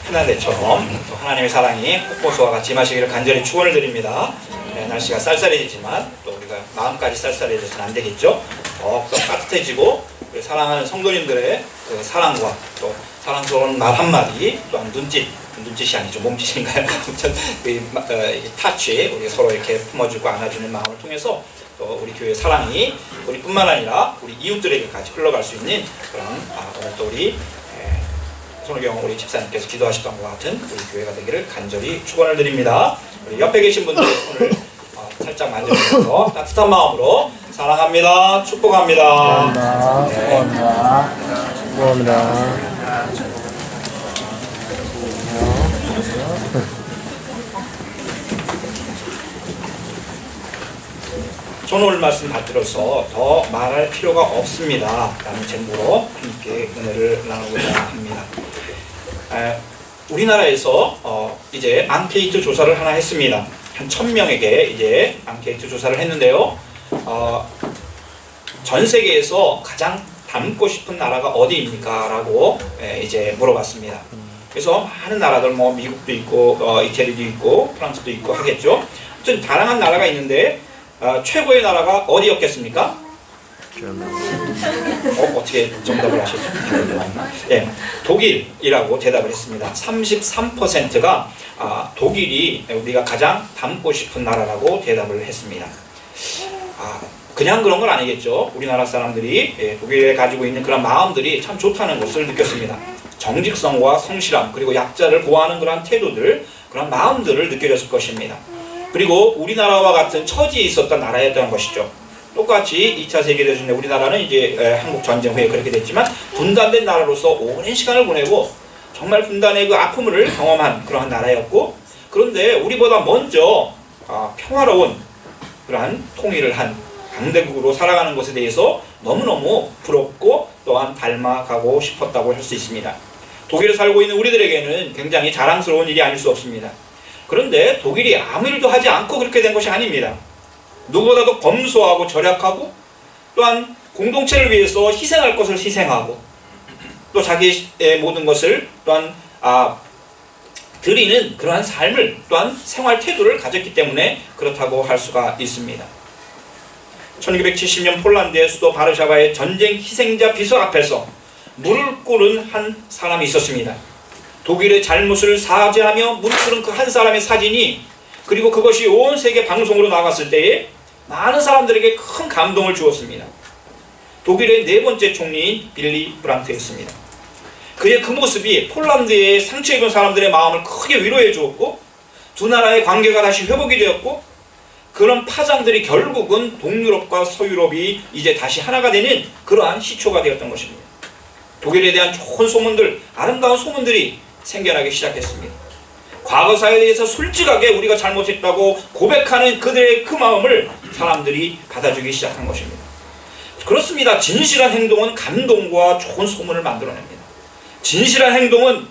흔한데처럼 또 하나님의 사랑이 폭포수와 같이 임하시기를 간절히 축원을 드립니다. 날씨가 쌀쌀해지지만 또 우리가 마음까지 쌀쌀해져서는 안 되겠죠. 더욱더 따뜻해지고 사랑하는 성도님들의 그 사랑과 또 사랑스러운 말 한마디, 또한 눈짓이 아니죠, 몸짓인가요? 아무튼 타치, 우리 서로 이렇게 품어주고 안아주는 마음을 통해서 또 우리 교회의 사랑이 우리뿐만 아니라 우리 이웃들에게까지 흘러갈 수 있는 그런 오늘 또 우리 손호경 우리 집사님께서 기도하셨던 것 같은 우리 교회가 되기를 간절히 축원을 드립니다. 우리 옆에 계신 분들 오늘 살짝 만져주셔서 따뜻한 마음으로 사랑합니다. 축복합니다. 축복합니다. 축복합니다. 저는 오늘 말씀 다 들어서 더 말할 필요가 없습니다 라는 제목으로 함께 은혜를 나누고자 합니다. 우리나라에서 이제 앙케이트 조사를 하나 했습니다. 한 1000명에게 이제 앙케이트 조사를 했는데요. 전 세계에서 가장 닮고 싶은 나라가 어디입니까? 라고 이제 물어봤습니다. 그래서 많은 나라들, 뭐 미국도 있고 이태리도 있고 프랑스도 있고 하겠죠. 아무튼 다양한 나라가 있는데 최고의 나라가 어디였겠습니까? 어떻게 정답을 하셨죠? 예, 독일이라고 대답을 했습니다. 33%가 독일이 우리가 가장 닮고 싶은 나라라고 대답을 했습니다. 그냥 그런 건 아니겠죠. 우리나라 사람들이 독일에 가지고 있는 그런 마음들이 참 좋다는 것을 느꼈습니다. 정직성과 성실함, 그리고 약자를 보호하는 그런 태도들, 그런 마음들을 느껴졌을 것입니다. 그리고 우리나라와 같은 처지에 있었던 나라였던 것이죠. 똑같이 2차 세계대전에 우리나라는 이제 한국 전쟁 후에 그렇게 됐지만 분단된 나라로서 오랜 시간을 보내고 정말 분단의 그 아픔을 경험한 그러한 나라였고, 그런데 우리보다 먼저 평화로운 그러한 통일을 한 강대국으로 살아가는 것에 대해서 너무너무 부럽고 또한 닮아가고 싶었다고 할 수 있습니다. 독일에 살고 있는 우리들에게는 굉장히 자랑스러운 일이 아닐 수 없습니다. 그런데 독일이 아무 일도 하지 않고 그렇게 된 것이 아닙니다. 누구보다도 검소하고 절약하고 또한 공동체를 위해서 희생할 것을 희생하고 또 자기의 모든 것을 또한 드리는 그러한 삶을 또한 생활 태도를 가졌기 때문에 그렇다고 할 수가 있습니다. 1970년 폴란드의 수도 바르샤바의 전쟁 희생자 비석 앞에서 무릎 꿇은 한 사람이 있었습니다. 독일의 잘못을 사죄하며 무릎 꿇은 그 한 사람의 사진이, 그리고 그것이 온 세계 방송으로 나갔을 때에 많은 사람들에게 큰 감동을 주었습니다. 독일의 네 번째 총리인 빌리 브란트였습니다. 그의 그 모습이 폴란드의 상처 입은 사람들의 마음을 크게 위로해 주었고, 두 나라의 관계가 다시 회복이 되었고, 그런 파장들이 결국은 동유럽과 서유럽이 이제 다시 하나가 되는 그러한 시초가 되었던 것입니다. 독일에 대한 좋은 소문들, 아름다운 소문들이 생겨나기 시작했습니다. 과거사에 대해서 솔직하게 우리가 잘못했다고 고백하는 그들의 그 마음을 사람들이 받아주기 시작한 것입니다. 그렇습니다. 진실한 행동은 감동과 좋은 소문을 만들어냅니다. 진실한 행동은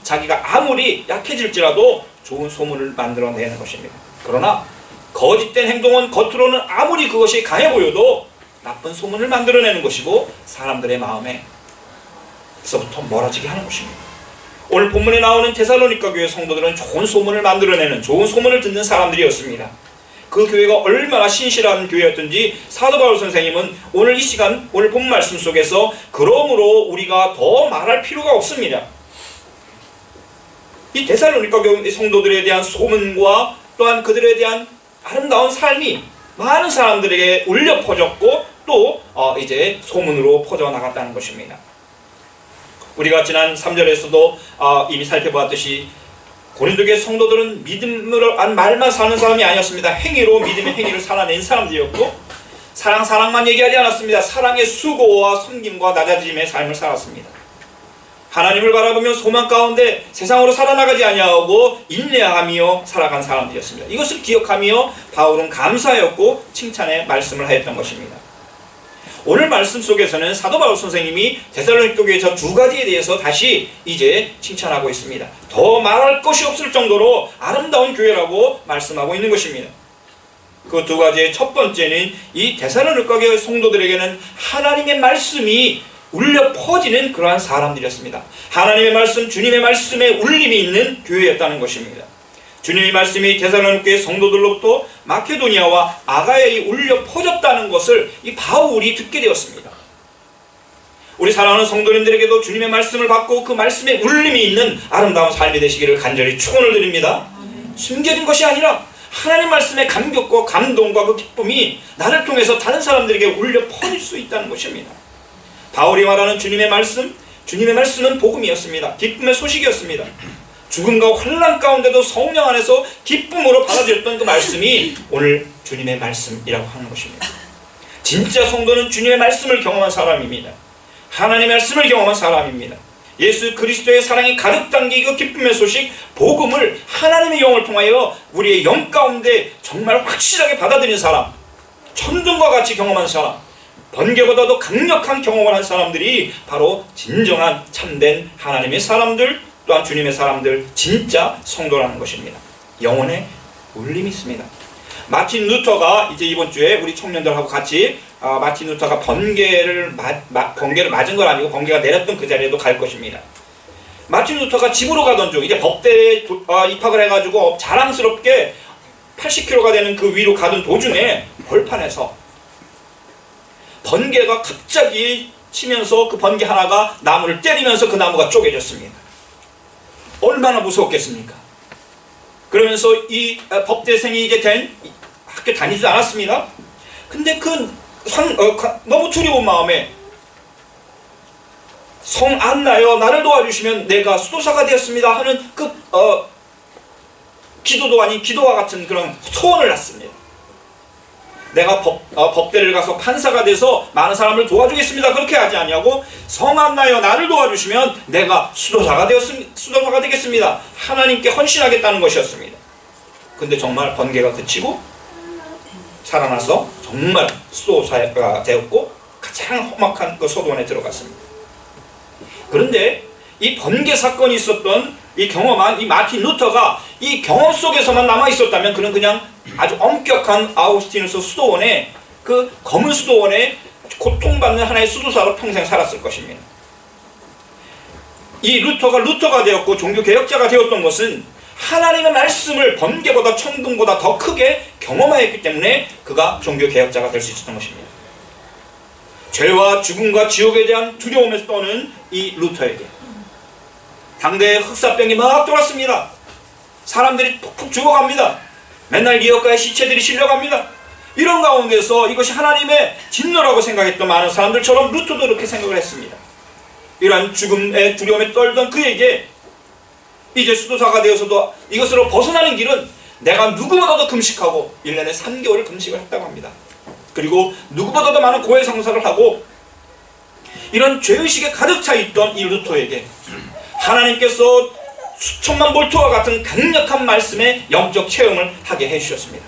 자기가 아무리 약해질지라도 좋은 소문을 만들어내는 것입니다. 그러나 거짓된 행동은 겉으로는 아무리 그것이 강해 보여도 나쁜 소문을 만들어내는 것이고 사람들의 마음에서부터 멀어지게 하는 것입니다. 오늘 본문에 나오는 데살로니가 교회 성도들은 좋은 소문을 만들어내는, 좋은 소문을 듣는 사람들이었습니다. 그 교회가 얼마나 신실한 교회였던지 사도 바울 선생님은 오늘 이 시간, 오늘 본 말씀 속에서 그러므로 우리가 더 말할 필요가 없습니다. 이 데살로니가 교회 성도들에 대한 소문과 또한 그들에 대한 아름다운 삶이 많은 사람들에게 울려 퍼졌고 또 이제 소문으로 퍼져나갔다는 것입니다. 우리가 지난 3절에서도 이미 살펴보았듯이 고린도교의 성도들은 믿음으로 한 말만 사는 사람이 아니었습니다. 행위로 믿음의 행위를 살아낸 사람들이었고, 사랑만 얘기하지 않았습니다. 사랑의 수고와 섬김과 낮아짐의 삶을 살았습니다. 하나님을 바라보며 소망 가운데 세상으로 살아나가지 아니하고 인내하며 살아간 사람들이었습니다. 이것을 기억하며 바울은 감사였고 칭찬의 말씀을 하였던 것입니다. 오늘 말씀 속에서는 사도 바울 선생님이 데살로니가 교회 저 두 가지에 대해서 다시 이제 칭찬하고 있습니다. 더 말할 것이 없을 정도로 아름다운 교회라고 말씀하고 있는 것입니다. 그 두 가지의 첫 번째는 이 데살로니가 교회 성도들에게는 하나님의 말씀이 울려 퍼지는 그러한 사람들이었습니다. 하나님의 말씀, 주님의 말씀에 울림이 있는 교회였다는 것입니다. 주님의 말씀이 데살로니가의 성도들로부터 마케도니아와 아가야에 울려 퍼졌다는 것을 이 바울이 듣게 되었습니다. 우리 사랑하는 성도님들에게도 주님의 말씀을 받고 그 말씀에 울림이 있는 아름다운 삶이 되시기를 간절히 축원을 드립니다. 숨겨진 것이 아니라 하나님 말씀의 감격과 감동과 그 기쁨이 나를 통해서 다른 사람들에게 울려 퍼질 수 있다는 것입니다. 바울이 말하는 주님의 말씀은 복음이었습니다. 기쁨의 소식이었습니다. 죽음과 환난 가운데도 성령 안에서 기쁨으로 받아들였던 그 말씀이 오늘 주님의 말씀이라고 하는 것입니다. 진짜 성도는 주님의 말씀을 경험한 사람입니다. 하나님의 말씀을 경험한 사람입니다. 예수 그리스도의 사랑이 가득 담긴 그 기쁨의 소식, 복음을 하나님의 영을 통하여 우리의 영 가운데 정말 확실하게 받아들인 사람, 천둥과 같이 경험한 사람, 번개보다도 강력한 경험을 한 사람들이 바로 진정한 참된 하나님의 사람들, 또한 주님의 사람들, 진짜 성도라는 것입니다. 영혼에 울림이 있습니다. 마틴 루터가 이제 이번 주에 우리 청년들하고 같이 마틴 루터가 번개를 맞은 건 아니고 번개가 내렸던 그 자리에도 갈 것입니다. 마틴 루터가 집으로 가던 중 이제 법대에 입학을 해가지고 자랑스럽게 80km가 되는 그 위로 가던 도중에 벌판에서 번개가 갑자기 치면서 그 번개 하나가 나무를 때리면서 그 나무가 쪼개졌습니다. 얼마나 무서웠겠습니까? 그러면서 이 법대생이 이제 학교 다니지도 않았습니다. 근데 너무 두려운 마음에 성 안나여 나를 도와주시면 내가 수도사가 되었습니다 하는 기도도 아닌 기도와 같은 그런 소원을 났습니다. 내가 법대를 가서 판사가 돼서 많은 사람을 도와주겠습니다. 그렇게 하지 아니하고 성 안나여 나를 도와주시면 내가 수도사가 되겠습니다. 하나님께 헌신하겠다는 것이었습니다. 근데 정말 번개가 그치고 살아나서 정말 수도사가 되었고 가장 험악한 그 소도원에 들어갔습니다. 그런데 이 번개 사건이 있었던 이 경험한 이 마틴 루터가 이 경험 속에서만 남아 있었다면 그는 그냥 아주 엄격한 아우스티누스 수도원에 그 검은 수도원에 고통받는 하나의 수도사로 평생 살았을 것입니다. 이 루터가 되었고 종교개혁자가 되었던 것은 하나님의 말씀을 번개보다 천둥보다 더 크게 경험하였기 때문에 그가 종교개혁자가 될 수 있었던 것입니다. 죄와 죽음과 지옥에 대한 두려움에서 떠는 이 루터에게 당대에 흑사병이 막 돌았습니다. 사람들이 푹푹 죽어갑니다. 맨날 리어카의 시체들이 실려갑니다. 이런 가운데서 이것이 하나님의 진노라고 생각했던 많은 사람들처럼 루터도 그렇게 생각을 했습니다. 이러한 죽음의 두려움에 떨던 그에게 이제 수도사가 되어서도 이것으로 벗어나는 길은 내가 누구보다도 금식하고 1년에 3개월을 금식을 했다고 합니다. 그리고 누구보다도 많은 고해 성사를 하고 이런 죄의식에 가득 차 있던 이 루터에게 하나님께서 수천만 볼트와 같은 강력한 말씀의 영적 체험을 하게 해주셨습니다.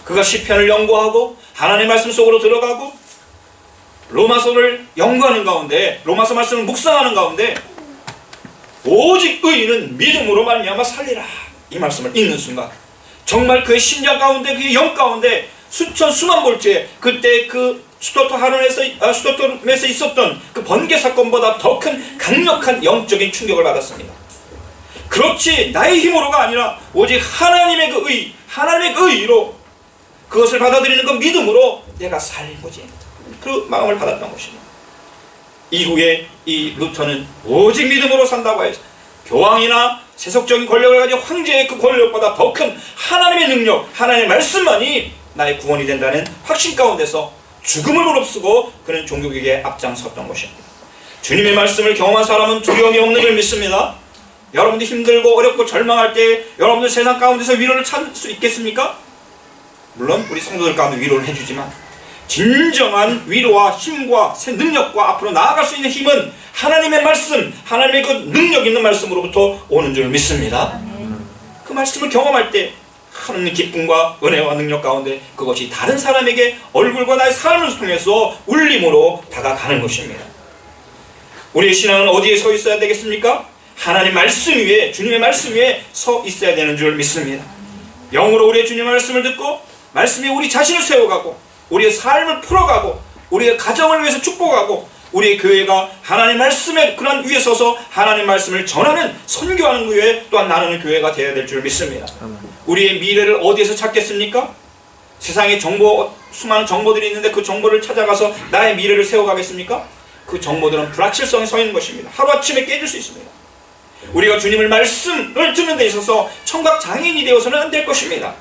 그가 시편을 연구하고 하나님의 말씀 속으로 들어가고 로마서를 연구하는 가운데 로마서 말씀을 묵상하는 가운데 오직 의인은 믿음으로 말미암아 살리라 이 말씀을 읽는 순간 정말 그의 심장 가운데 그의 영 가운데 수만 볼트의 그때 그 슈토트홈에서 있었던 그 번개 사건보다 더 큰 강력한 영적인 충격을 받았습니다. 그렇지 나의 힘으로가 아니라 오직 하나님의 그 의, 하나님의 그 의로 그것을 받아들이는 그 믿음으로 내가 살린 거지. 그 마음을 받았던 것입니다. 이후에 이 루터는 오직 믿음으로 산다고 해서 교황이나 세속적인 권력을 가진 황제의 그 권력보다 더 큰 하나님의 능력, 하나님의 말씀만이 나의 구원이 된다는 확신 가운데서 죽음을 무릅쓰고 그는 종교개혁에 앞장섰던 것입니다. 주님의 말씀을 경험한 사람은 두려움이 없는 줄 믿습니다. 여러분들 힘들고 어렵고 절망할 때 여러분들 세상 가운데서 위로를 찾을 수 있겠습니까? 물론 우리 성도들 가운데 위로를 해주지만 진정한 위로와 힘과 새 능력과 앞으로 나아갈 수 있는 힘은 하나님의 말씀, 하나님의 그 능력 있는 말씀으로부터 오는 줄 믿습니다. 그 말씀을 경험할 때 하나님의 기쁨과 은혜와 능력 가운데 그것이 다른 사람에게 얼굴과 나의 삶을 통해서 울림으로 다가가는 것입니다. 우리의 신앙은 어디에 서 있어야 되겠습니까? 하나님 말씀 위에, 주님의 말씀 위에 서 있어야 되는 줄 믿습니다. 영으로 우리의 주님의 말씀을 듣고 말씀이 우리 자신을 세워가고 우리의 삶을 풀어가고 우리의 가정을 위해서 축복하고 우리의 교회가 하나님 말씀의 그런 위에 서서 하나님 말씀을 전하는, 선교하는 교회, 또한 나누는 교회가 되어야 될 줄 믿습니다. 우리의 미래를 어디에서 찾겠습니까? 세상에 수많은 정보들이 있는데 그 정보를 찾아가서 나의 미래를 세워가겠습니까? 그 정보들은 불확실성에 서 있는 것입니다. 하루아침에 깨질 수 있습니다. 우리가 주님의 말씀을 듣는 데 있어서 청각 장애인이 되어서는 안 될 것입니다.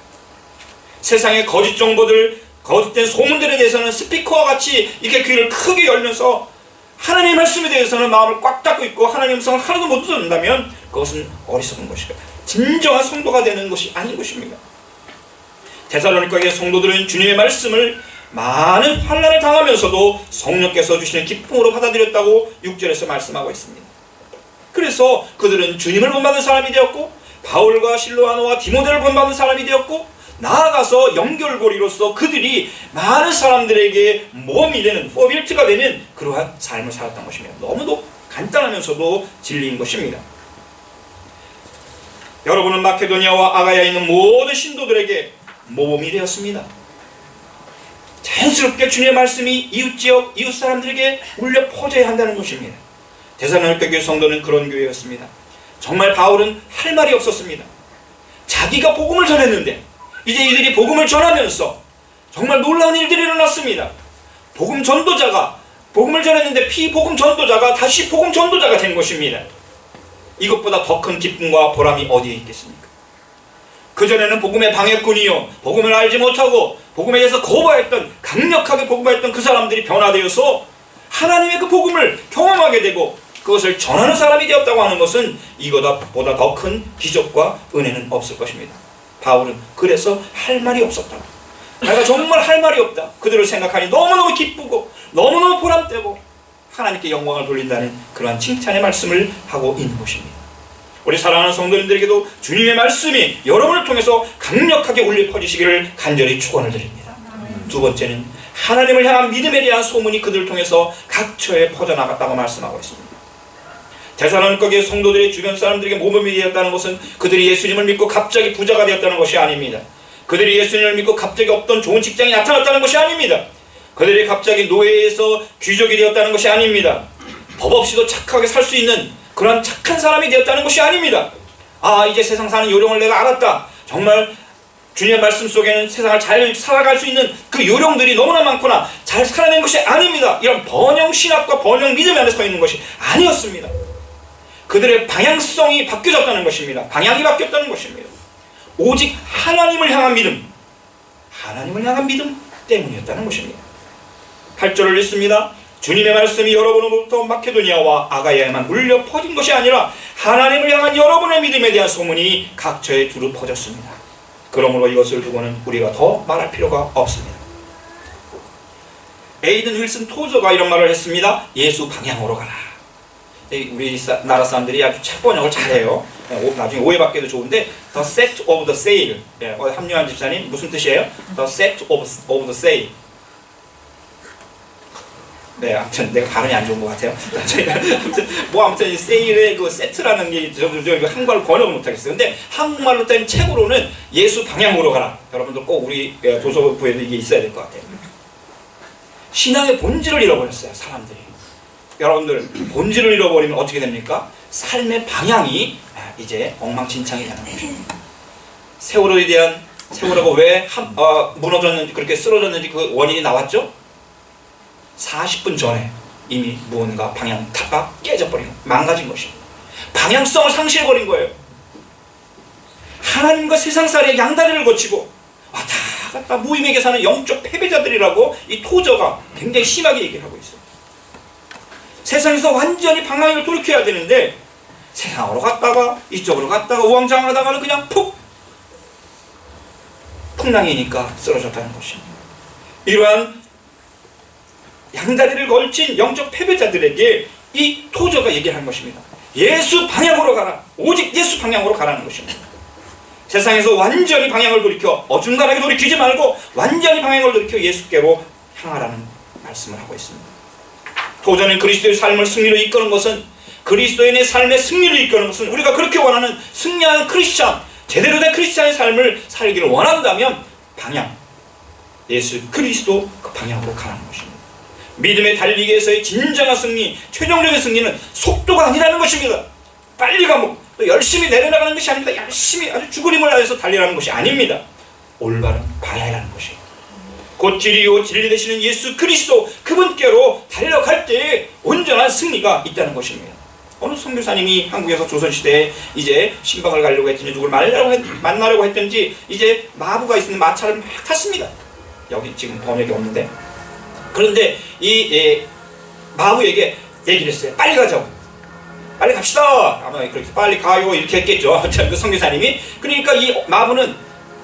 세상의 거짓 정보들, 거짓된 소문들에 대해서는 스피커와 같이 이렇게 귀를 크게 열면서 하나님의 말씀에 대해서는 마음을 꽉 닫고 있고 하나님의 음성을 하나도 못 듣는다면 그것은 어리석은 것이다. 진정한 성도가 되는 것이 아닌 것입니다. 데살로니가 교회 성도들은 주님의 말씀을 많은 환난을 당하면서도 성령께서 주시는 기쁨으로 받아들였다고 6절에서 말씀하고 있습니다. 그래서 그들은 주님을 본받은 사람이 되었고 바울과 실로아노와 디모데를 본받은 사람이 되었고 나아가서 연결고리로서 그들이 많은 사람들에게 모범이 되는, 포빌트가 되는 그러한 삶을 살았던 것입니다. 너무도 간단하면서도 진리인 것입니다. 여러분은 마케도니아와 아가야에 있는 모든 신도들에게 모범이 되었습니다. 자연스럽게 주님의 말씀이 이웃지역, 이웃 사람들에게 울려 퍼져야 한다는 것입니다. 데살로니가 교회 성도는 그런 교회였습니다. 정말 바울은 할 말이 없었습니다. 자기가 복음을 전했는데 이제 이들이 복음을 전하면서 정말 놀라운 일들이 일어났습니다. 복음 전도자가 복음을 전했는데 피복음 전도자가 다시 복음 전도자가 된 것입니다. 이것보다 더 큰 기쁨과 보람이 어디에 있겠습니까? 그전에는 복음의 방해꾼이요, 복음을 알지 못하고 복음에 대해서 거부했던, 강력하게 거부했던 그 사람들이 변화되어서 하나님의 그 복음을 경험하게 되고 그것을 전하는 사람이 되었다고 하는 것은 이거보다 더 큰 기적과 은혜는 없을 것입니다. 바울은 그래서 할 말이 없었다고. 내가 정말 할 말이 없다. 그들을 생각하니 너무너무 기쁘고 너무너무 보람되고 하나님께 영광을 돌린다는 그러한 칭찬의 말씀을 하고 있는 것입니다. 우리 사랑하는 성도님들에게도 주님의 말씀이 여러분을 통해서 강력하게 울려 퍼지시기를 간절히 축원을 드립니다. 두 번째는 하나님을 향한 믿음에 대한 소문이 그들을 통해서 각처에 퍼져나갔다고 말씀하고 있습니다. 데살로니가 교회 성도들의 주변 사람들에게 모범이 되었다는 것은 그들이 예수님을 믿고 갑자기 부자가 되었다는 것이 아닙니다. 그들이 예수님을 믿고 갑자기 없던 좋은 직장이 나타났다는 것이 아닙니다. 그들이 갑자기 노예에서 귀족이 되었다는 것이 아닙니다. 법 없이도 착하게 살 수 있는 그런 착한 사람이 되었다는 것이 아닙니다. 아, 이제 세상 사는 요령을 내가 알았다. 정말 주님의 말씀 속에는 세상을 잘 살아갈 수 있는 그 요령들이 너무나 많구나. 잘 살아낸 것이 아닙니다. 이런 번영 신학과 번영 믿음 안에 서 있는 것이 아니었습니다. 그들의 방향성이 바뀌어졌다는 것입니다. 방향이 바뀌었다는 것입니다. 오직 하나님을 향한 믿음, 하나님을 향한 믿음 때문이었다는 것입니다. 8절을 읽습니다. 주님의 말씀이 여러분으로부터 마케도니아와 아가야에만 울려 퍼진 것이 아니라 하나님을 향한 여러분의 믿음에 대한 소문이 각처에 두루 퍼졌습니다. 그러므로 이것을 두고는 우리가 더 말할 필요가 없습니다. 에이든 윌슨 토저가 이런 말을 했습니다. 예수 방향으로 가라. 우리 나라 사람들이 아주 책 번역을 잘해요. 나중에 오해받기도 좋은데 The set of the sail. 합류한 집사님 무슨 뜻이에요? The set of the sail. 네, 아무튼 내가 발음이 안 좋은 것 같아요. 아무튼 이 세일의 그 세트라는 게 한국말로 번역을 못하겠어요. 근데 한국말로 된 책으로는 예수 방향으로 가라. 여러분들 꼭 우리 도서부에도 이게 있어야 될 것 같아요. 신앙의 본질을 잃어버렸어요, 사람들이. 여러분들 본질을 잃어버리면 어떻게 됩니까? 삶의 방향이 이제 엉망진창이 되는 거죠. 세월호가 왜 무너졌는지, 그렇게 쓰러졌는지 그 원인이 나왔죠? 40분 전에 이미 무언가 방향타가 깨져버린, 망가진 것입니다. 방향성을 상실해버린 거예요. 하나님과 세상살이의 양다리를 거치고 왔다 갔다 무의미하게 사는 영적 패배자들이라고 이 토저가 굉장히 심하게 얘기를 하고 있어요. 세상에서 완전히 방향을 돌이켜야 되는데 세상으로 갔다가 이쪽으로 갔다가 우왕좌왕하다가는 그냥 풍랑이니까 쓰러졌다는 것입니다. 이러한 양다리를 걸친 영적 패배자들에게 이 토저가 얘기하는 것입니다. 예수 방향으로 가라. 오직 예수 방향으로 가라는 것입니다. 세상에서 완전히 방향을 돌이켜 어중간하게 돌이키지 말고 완전히 방향을 돌이켜 예수께로 향하라는 말씀을 하고 있습니다. 토저는 그리스도의 삶을 승리로 이끄는 것은, 그리스도인의 삶의 승리를 이끄는 것은, 우리가 그렇게 원하는 승리하는 크리스찬, 제대로 된 크리스찬의 삶을 살기를 원한다면 방향, 예수 그리스도 그 방향으로 가라는 것입니다. 믿음의 달리기에서의 진정한 승리, 최종적인 승리는 속도가 아니라는 것입니다. 빨리 가면 또 열심히 내려나가는 것이 아닙니다. 열심히 아주 죽으림을 다해서 달리라는 것이 아닙니다. 올바른 방향이라는 것이에요. 곧 길이요 진리 되시는 예수 그리스도 그분께로 달려갈 때 온전한 승리가 있다는 것입니다. 어느 선교사님이 한국에서 조선시대에 이제 신방을 가려고 했든지 누굴 만나려고 했든지 이제 마부가 있는 마차를 막 탔습니다. 여기 지금 번역이 없는데, 그런데 이 마부에게 얘기를 했어요. 빨리 가자고, 빨리 갑시다. 아마 그렇게 빨리 가요 이렇게 했겠죠, 그 선교사님이. 그러니까 이 마부는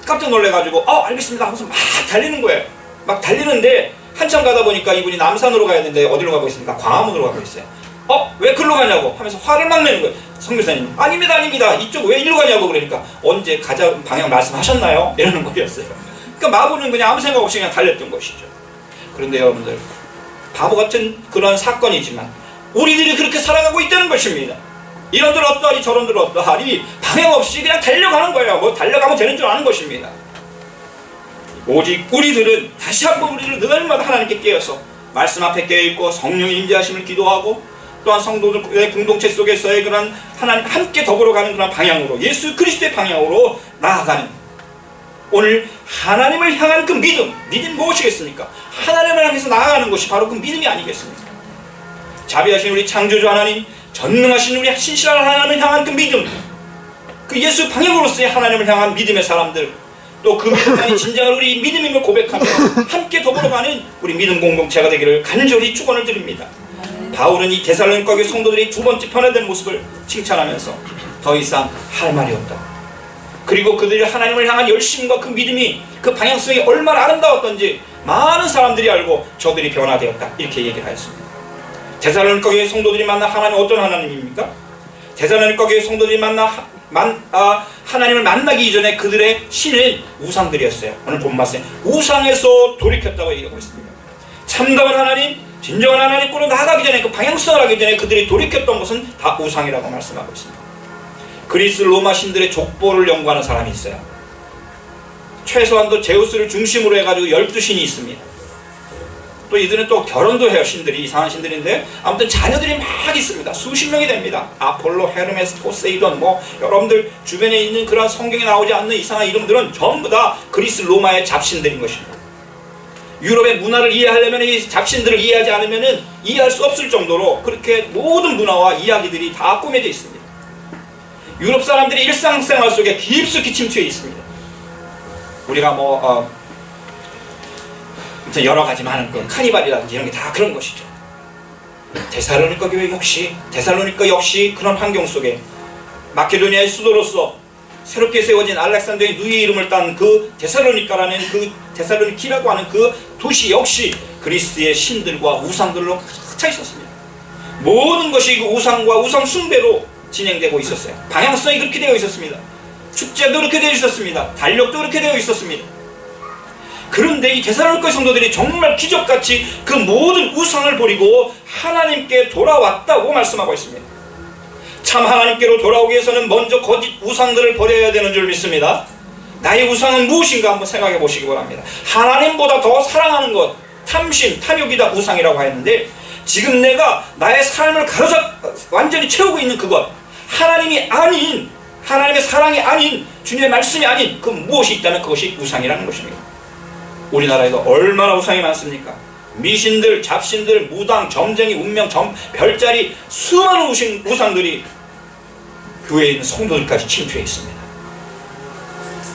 깜짝 놀래가지고 알겠습니다 하면서 막 달리는 거예요. 막 달리는데 한참 가다 보니까 이분이 남산으로 가야 되는데 어디로 가고 있습니까? 광화문으로 가고 있어요. 왜 글로 가냐고 하면서 화를 막 내는 거예요. 선교사님, 아닙니다 이쪽 왜 이리로 가냐고. 그러니까 언제 가자 방향 말씀하셨나요? 이러는 거였어요. 그러니까 마부는 그냥 아무 생각 없이 그냥 달렸던 것이죠. 그런데 여러분들, 바보 같은 그런 사건이지만 우리들이 그렇게 살아가고 있다는 것입니다. 이런들 어떠하리 저런들 어떠하리 방향 없이 그냥 달려가는 거예요. 뭐 달려가면 되는 줄 아는 것입니다. 오직 우리들은 다시 한번 우리를 늘마다 하나님께 깨어서 말씀 앞에 깨어있고 성령의 임재하심을 기도하고, 또한 성도들의 공동체 속에서의 그런 하나님 함께 더불어 가는 그런 방향으로, 예수 그리스도의 방향으로 나아가는, 오늘 하나님을 향한 그 믿음 무엇이겠습니까? 하나님을 향해서 나아가는 것이 바로 그 믿음이 아니겠습니까? 자비하신 우리 창조주 하나님, 전능하신 우리 신실한 하나님을 향한 그 믿음, 그 예수 방향으로서의 하나님을 향한 믿음의 사람들, 또 그 믿음의 진정한 우리 믿음임을 고백하며 함께 더불어가는 우리 믿음 공동체가 되기를 간절히 축원을 드립니다. 바울은 이 데살로니가 교회 성도들이 두 번째 변화된 모습을 칭찬하면서 더 이상 할 말이 없다. 그리고 그들이 하나님을 향한 열심과 그 믿음이, 그 방향성이 얼마나 아름다웠던지 많은 사람들이 알고 저들이 변화되었다. 이렇게 얘기를 하였습니다. 데살로니가 교회 성도들이 만난 하나님 어떤 하나님입니까? 데살로니가 교회 성도들이 하나님을 만나기 이전에 그들의 신은 우상들이었어요. 오늘 본말씀에 우상에서 돌이켰다고 얘기하고 있습니다. 참다운 하나님, 진정한 하나님께로 나아가기 전에, 그 방향성을 하기 전에 그들이 돌이켰던 것은 다 우상이라고 말씀하고 있습니다. 그리스 로마 신들의 족보를 연구하는 사람이 있어요. 최소한도 제우스를 중심으로 해가지고 12신이 있습니다. 또 이들은 또 결혼도 해요. 신들이 이상한 신들인데 아무튼 자녀들이 막 있습니다. 수십 명이 됩니다. 아폴로, 헤르메스, 포세이돈, 여러분들 주변에 있는 그런 성경에 나오지 않는 이상한 이름들은 전부 다 그리스 로마의 잡신들인 것입니다. 유럽의 문화를 이해하려면 이 잡신들을 이해하지 않으면 이해할 수 없을 정도로 그렇게 모든 문화와 이야기들이 다 꾸며져 있습니다. 유럽 사람들이 일상생활 속에 깊숙이 침투해 있습니다. 우리가 여러 가지 많은 그 카니발이라든지 이런 게 다 그런 것이죠. 데살로니가 교회 역시 그런 환경 속에 마케도니아의 수도로서 새롭게 세워진 알렉산더의 누이의 이름을 딴 그 데살로니카라는 그 데살로니키라고 하는 그 도시 역시 그리스의 신들과 우상들로 가득 차 있었습니다. 모든 것이 그 우상과 우상 숭배로 진행되고 있었어요. 방향성이 그렇게 되어 있었습니다. 축제도 그렇게 되어 있었습니다. 달력도 그렇게 되어 있었습니다. 그런데 이 데살로니가 성도들이 정말 기적같이 그 모든 우상을 버리고 하나님께 돌아왔다고 말씀하고 있습니다. 참 하나님께로 돌아오기 위해서는 먼저 거짓 우상들을 버려야 되는 줄 믿습니다. 나의 우상은 무엇인가 한번 생각해 보시기 바랍니다. 하나님보다 더 사랑하는 것, 탐심, 탐욕이다 우상이라고 했는데, 지금 내가 나의 삶을 완전히 채우고 있는 그것, 하나님이 아닌, 하나님의 사랑이 아닌, 주님의 말씀이 아닌 그 무엇이 있다면 그것이 우상이라는 것입니다. 우리나라에도 얼마나 우상이 많습니까? 미신들, 잡신들, 무당, 점쟁이, 운명, 별자리, 수많은 우상들이 교회에 있는 성도들까지 침투해 있습니다.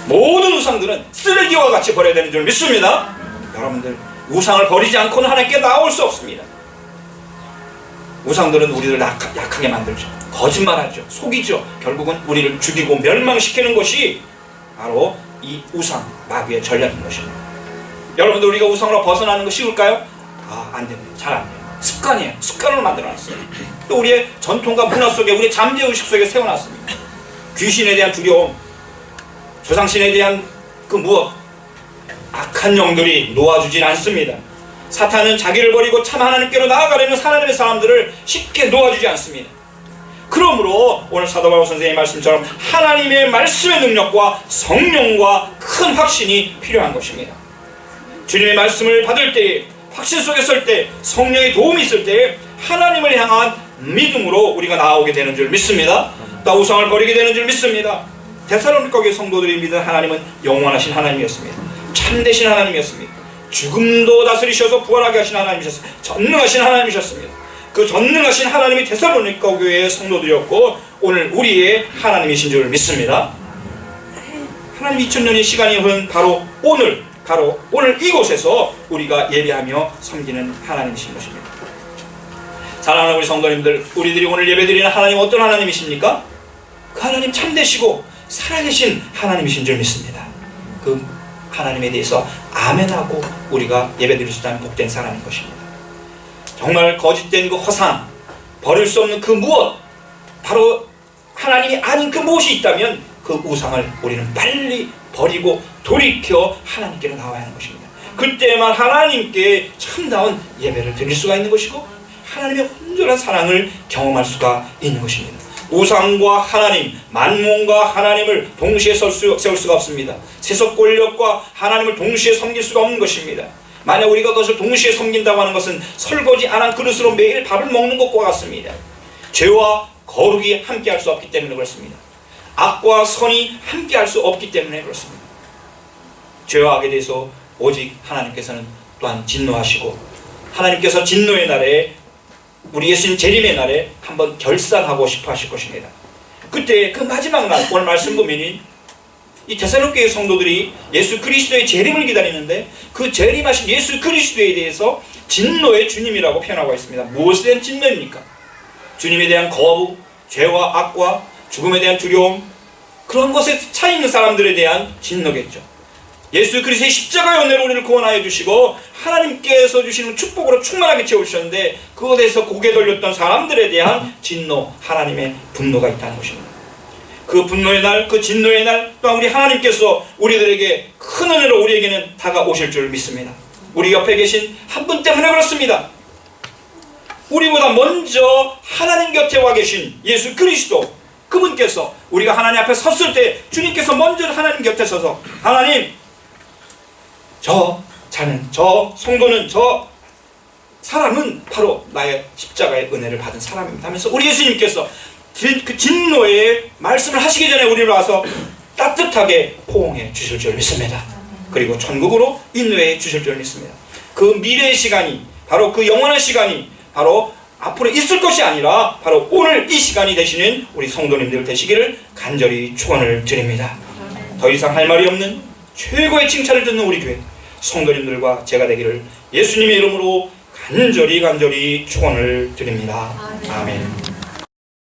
모든 우상들은 쓰레기와 같이 버려야 되는 줄 믿습니다. 여러분들, 우상을 버리지 않고는 하나님께 나올 수 없습니다. 우상들은 우리를 약하게 만들죠. 거짓말하죠. 속이죠. 결국은 우리를 죽이고 멸망시키는 것이 바로 이 우상, 마귀의 전략인 것입니다. 여러분들, 우리가 우상으로 벗어나는 거 쉬울까요? 안 됩니다. 잘 안 돼요. 습관이에요. 습관으로 만들어놨어요. 또 우리의 전통과 문화 속에, 우리의 잠재의식 속에 세워놨습니다. 귀신에 대한 두려움, 조상신에 대한 그 무엇, 악한 영들이 놓아주질 않습니다. 사탄은 자기를 버리고 참 하나님께로 나아가려는 하나님의 사람들을 쉽게 놓아주지 않습니다. 그러므로 오늘 사도 바울 선생님의 말씀처럼 하나님의 말씀의 능력과 성령과 큰 확신이 필요한 것입니다. 주님의 말씀을 받을 때에 확신 속에 설 때, 성령의 도움이 있을 때 하나님을 향한 믿음으로 우리가 나아오게 되는 줄 믿습니다. 또 우상을 버리게 되는 줄 믿습니다. 데살로니가 교회 성도들이 믿은 하나님은 영원하신 하나님이었습니다. 참되신 하나님이었습니다. 죽음도 다스리셔서 부활하게 하신 하나님이셨습니다. 전능하신 하나님이셨습니다. 그 전능하신 하나님이 데살로니가 교회의 성도들이었고 오늘 우리의 하나님이신 줄 믿습니다. 하나님 2000년의 시간이 흐른 바로 오늘 이곳에서 우리가 예배하며 섬기는 하나님이신 것입니다. 사랑하는 우리 성도님들, 우리들이 오늘 예배드리는 하나님 어떤 하나님이십니까? 그 하나님 참되시고 살아계신 하나님이신 줄 믿습니다. 그 하나님에 대해서 아멘하고 우리가 예배드릴 수 있다는 복된 사람인 것입니다. 정말 거짓된 그 허상, 버릴 수 없는 그 무엇, 바로 하나님이 아닌 그 무엇이 있다면 그 우상을 우리는 빨리 버리고 돌이켜 하나님께로 나와야 하는 것입니다. 그때만 하나님께 참다운 예배를 드릴 수가 있는 것이고 하나님의 온전한 사랑을 경험할 수가 있는 것입니다. 우상과 하나님, 만몬과 하나님을 동시에 세울 수가 없습니다. 세속 권력과 하나님을 동시에 섬길 수가 없는 것입니다. 만약 우리가 그것을 동시에 섬긴다고 하는 것은 설거지 안 한 그릇으로 매일 밥을 먹는 것과 같습니다. 죄와 거룩이 함께할 수 없기 때문에 그렇습니다. 악과 선이 함께할 수 없기 때문에 그렇습니다. 죄와 악에 대해서 오직 하나님께서는 또한 진노하시고 하나님께서 진노의 날에 우리 예수님 재림의 날에 한번 결산하고 싶어 하실 것입니다. 그때 그 마지막 날 오늘 말씀 보면이 이 데살로니가 성도들이 예수 그리스도의 재림을 기다리는데 그 재림하신 예수 그리스도에 대해서 진노의 주님이라고 표현하고 있습니다. 무엇에 대한 진노입니까? 주님에 대한 거부, 죄와 악과 죽음에 대한 두려움, 그런 것에 차 있는 사람들에 대한 진노겠죠. 예수 그리스도의 십자가의 은혜로 우리를 구원하여 주시고 하나님께서 주시는 축복으로 충만하게 채우셨는데 그것에서 고개 돌렸던 사람들에 대한 진노, 하나님의 분노가 있다는 것입니다. 그 분노의 날, 그 진노의 날 또한 우리 하나님께서 우리들에게 큰 은혜로 우리에게는 다가오실 줄 믿습니다. 우리 옆에 계신 한 분 때문에 그렇습니다. 우리보다 먼저 하나님 곁에 와 계신 예수 그리스도, 그분께서 우리가 하나님 앞에 섰을 때 주님께서 먼저 하나님 곁에 서서 하나님, 저 성도는, 저 사람은 바로 나의 십자가의 은혜를 받은 사람입니다 하면서 우리 예수님께서 그 진노의 말씀을 하시기 전에 우리를 와서 따뜻하게 포옹해 주실 줄 믿습니다. 그리고 천국으로 인도해 주실 줄 믿습니다. 그 미래의 시간이, 바로 그 영원한 시간이 바로 앞으로 있을 것이 아니라 바로 오늘 이 시간이 되시는 우리 성도님들 되시기를 간절히 축원을 드립니다. 더 이상 할 말이 없는 최고의 칭찬을 듣는 우리 교회 성도님들과 제가 되기를 예수님의 이름으로 간절히 축원을 드립니다. 아멘.